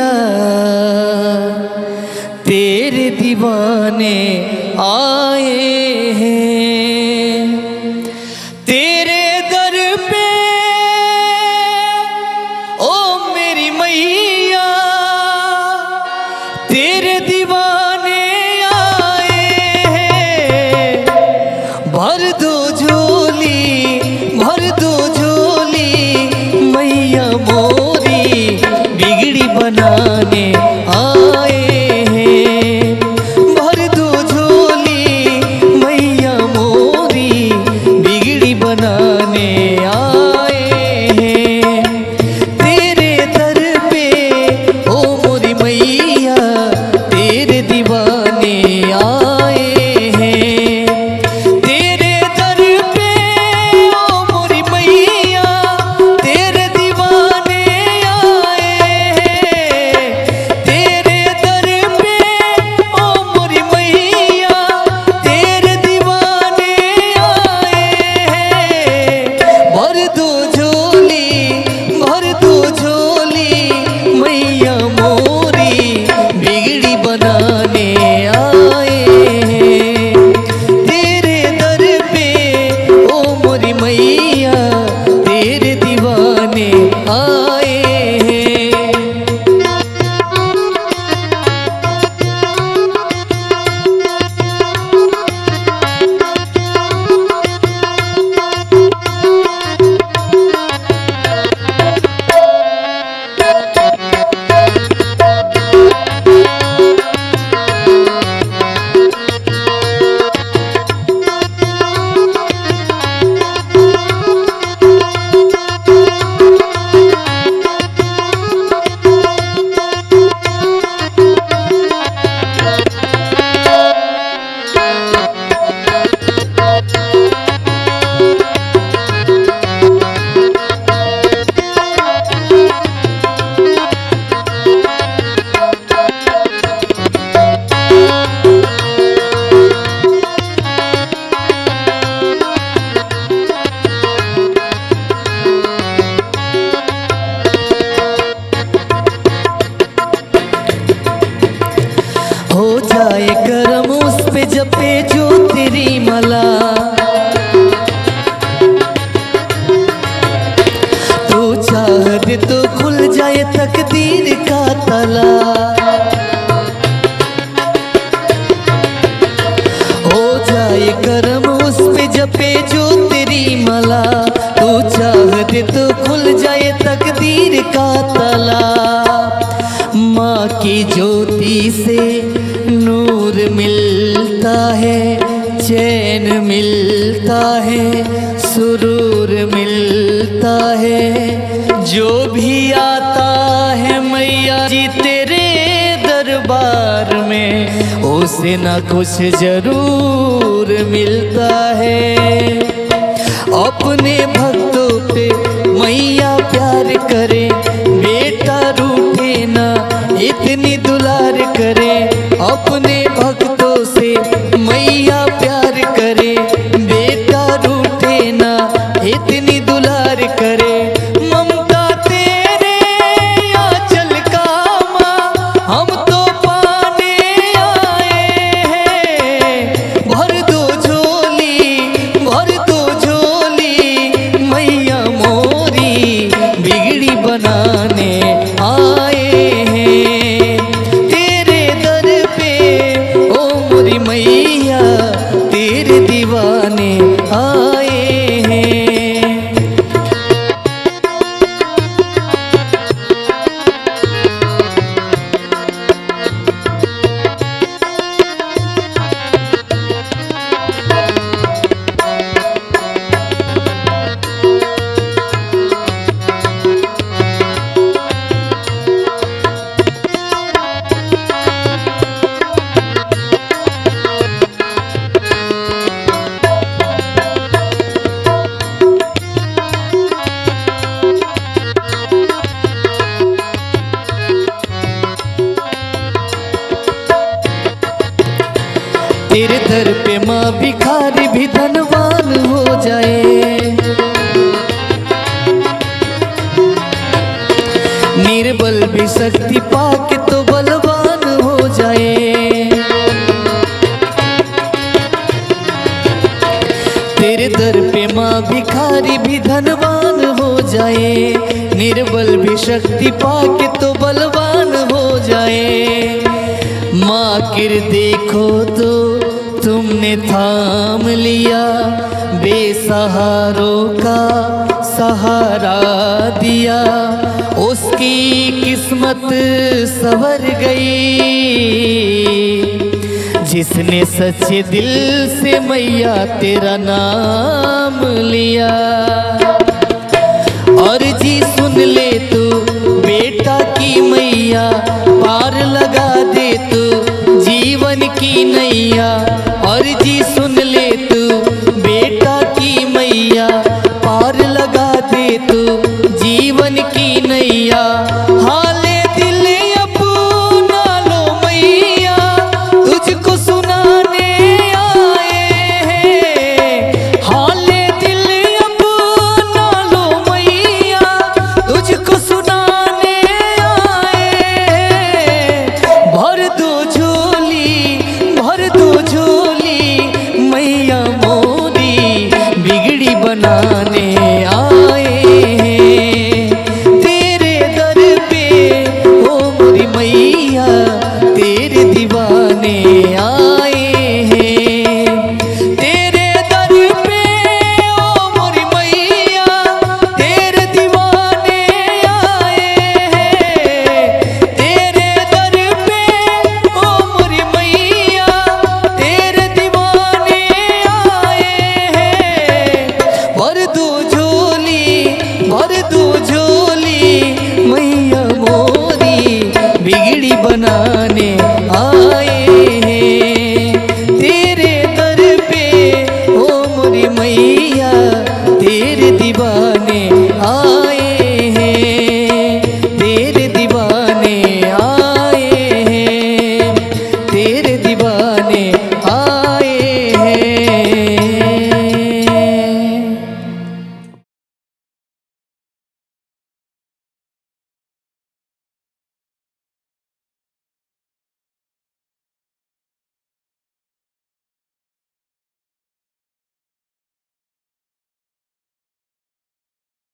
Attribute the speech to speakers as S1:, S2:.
S1: मैया तेरे दीवाने आए हैं। तेरे दर पे ओ मेरी मैया तेरे दीवाने आए हैं। भर दो झोली मैया मोरी बिगड़ी बनाने आए हैं। भर दो झोली मैया मोरी बिगड़ी बनाने आए हैं। तेरे दर पे ओ मोरी मैया तेरे दीवाने आए हैं। तेरे दर पे ओ मोरी मैया तेरे दीवाने आए हैं। तेरे दर पे ओ मोरी मैया तेरे दीवाने आए हैं। भर दो झोली मैया मोरी बिगड़ी बनाने आए हैं। तेरे दर पे ओ मोरी मैया तेरे दीवाने आए हैं। हो जाए करम उस पे जपे जो तेरी मला। तू चाहे तो खुल जाए तकदीर का ताला। हो जाए करम उस पे जपे जो तेरी मला। तू चाहे तो खुल जाए तकदीर का ताला। माँ की ज्योति से नूर मिलता है, चैन मिलता है, सुरूर मिलता है। जो भी आता है मैया जी तेरे दरबार में उसे ना कुछ जरूर मिलता है। अपने भक्तों पे मैया प्यार करे, बेटा रूठे ना इतनी दुलार करे। अपने भक्तों से मैया प्यार करे, बेटा रूठे ना इतनी दुलार करे। ममता तेरे आंचल का माँ हम तो पाने आए हैं। भर दो झोली मैया मोरी बिगड़ी बनाने आए हैं। तेरे दर पे ओ मोरी मैया तेरे दीवाने आए हैं। तेरे दर पे माँ भिखारी भी धनवान हो जाए। निर्बल भी शक्ति पाके तेरे दर पे माँ भिखारी भी धनवान हो जाए, निर्बल भी शक्ति पाके तो बलवान हो जाए। माँ किर देखो तो तुमने थाम लिया, बेसहारों का सहारा दिया, उसकी किस्मत संवर गई, जिसने सच्चे दिल से मैया तेरा नाम लिया। और जी सुन ले तू बेटा की मैया, पार लगा दे तू जीवन की नैया। और जी सुन ले तू बेटा की मैया, पार लगा दे तू जीवन की नैया। हाले दिल अपना लो मैया, तुझको सुनाने आए हैं। हाले दिल अपना लो मैया, तुझको सुनाने आए हैं। भर दो झोली मैया मोरी, बिगड़ी बनाने